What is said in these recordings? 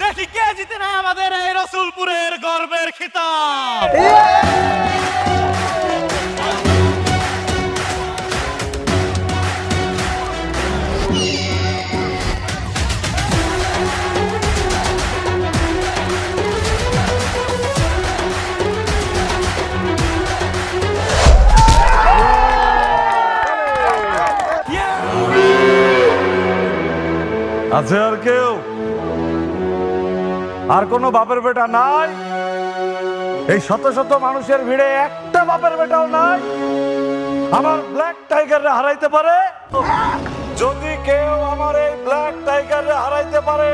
দেখি কে জিতে না আমাদের এই রসুলপুরের গর্বের খিতাব। আছে আর কেউ? আর কোনো বাপের বেটা নাই? এই শত শত মানুষের ভিড়ে একটা বাপের বেটাও নাই আমার ব্ল্যাক টাইগারে হারাইতে পারে? যদি কেউ আমার এই ব্ল্যাক টাইগারে হারাইতে পারে,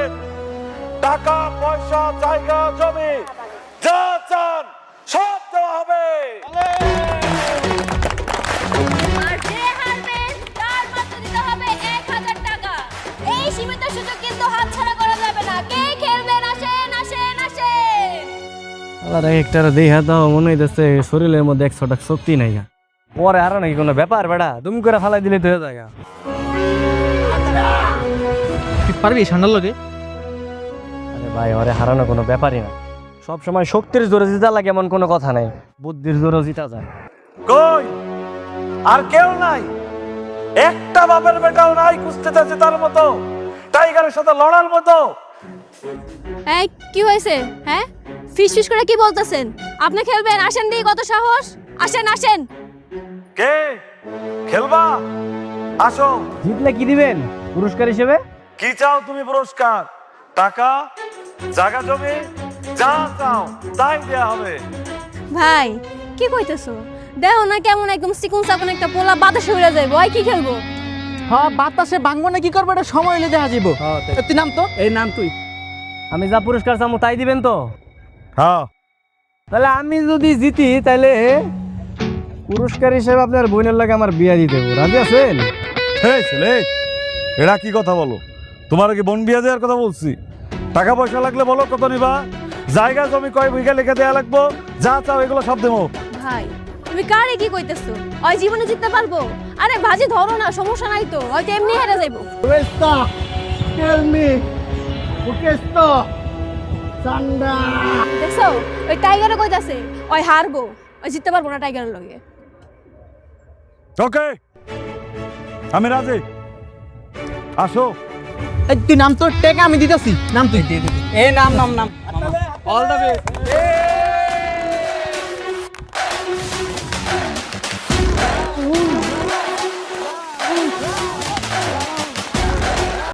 টাকা পয়সা জায়গা জমি যা চান সব দেওয়া হবে। আর যে হারবে তার মাত্র দিতে হবে 1000 টাকা। এই সীমিত সুযোগ কিন্তু হাতছাড়া করা যাবে না। কে খেলবেন? আসেন আসেন আসেন। আলাদা একটা দেখা দাও, মনে হইতেছে শরীরের মধ্যে 100টা শক্তি নাই। পরে আরো নাকি কোনো ব্যাপার বেড়া, তুমি করে ফালাই দিলে তো হয়ে যায়। তুই পারবি ঠান্ডার লগে? আরে ভাই, ওরে হারানো কোনো ব্যাপারই না। সব সময় শক্তির জোরে জিতা লাগে এমন কোনো কথা নাই, বুদ্ধির জোরে জিতা যায়। কই আর কেউ নাই? একটা বাপের বেটাও নাই কুস্তিতে জেতার মতো, টাইগারের সাথে লড়ার মতো? এই কি হয়েছে? হ্যাঁ, ফিস ফিস করে কি বলতেছেন? আপনি খেলবেন? আসেন দি, কত সাহস! আসেন আসেন। কে খেলবা? আসো। জিতলে কি দিবেন পুরস্কার হিসেবে? কি চাও তুমি পুরস্কার? টাকা, জায়গা জমি যা চাও তাই দেয়া হবে। ভাই কি কইতেছো? দেখো না কেমন একদম চিকুন চাকুন একটা পোলা বাতাসে উড়ে যাইবো। ওই কি খেলবো? হ্যাঁ, বাতাসে ভাঙবো না কি করবো, এটা সময় হলে দেখা যাবো। তুই নাম তো, এই নাম তুই। আমি যা পুরস্কার চামু তাই দিবেন তো? হ্যাঁ। তাহলে আমি যদি জিতি তাহলে পুরস্কার হিসেবে আপনার বোনের লাগে আমার বিয়া দিতে হবে, রাজি আছেন? এই ছেলে, এরা কি কথা বলো? তোমার কি বোন বিয়া দেওয়ার কথা বলছি? টাকা পয়সা লাগলে বলো কত নিবা, জায়গা জমি কয় বিঘা লিখে দেয়া লাগবো, যা চাও এগুলো সব দেবো। ভাই তুমি কারে কি কইতেছো? ওই জীবনে জিততে পারবো? আরে ভাজি ধরো না, সমস্যা নাই তো, হয়তো এমনি হেরে যাইবো। দেখছো ওই টাইগারে কইতাছে ওই হারবো, ওই জিততে পারবো না টাইগারের লগে। ওকে, আমি রাজি। আসো। এই তুই নাম তো, টেকা আমি দিতেছি। নাম তুই। এই নাম নাম নাম। All the best.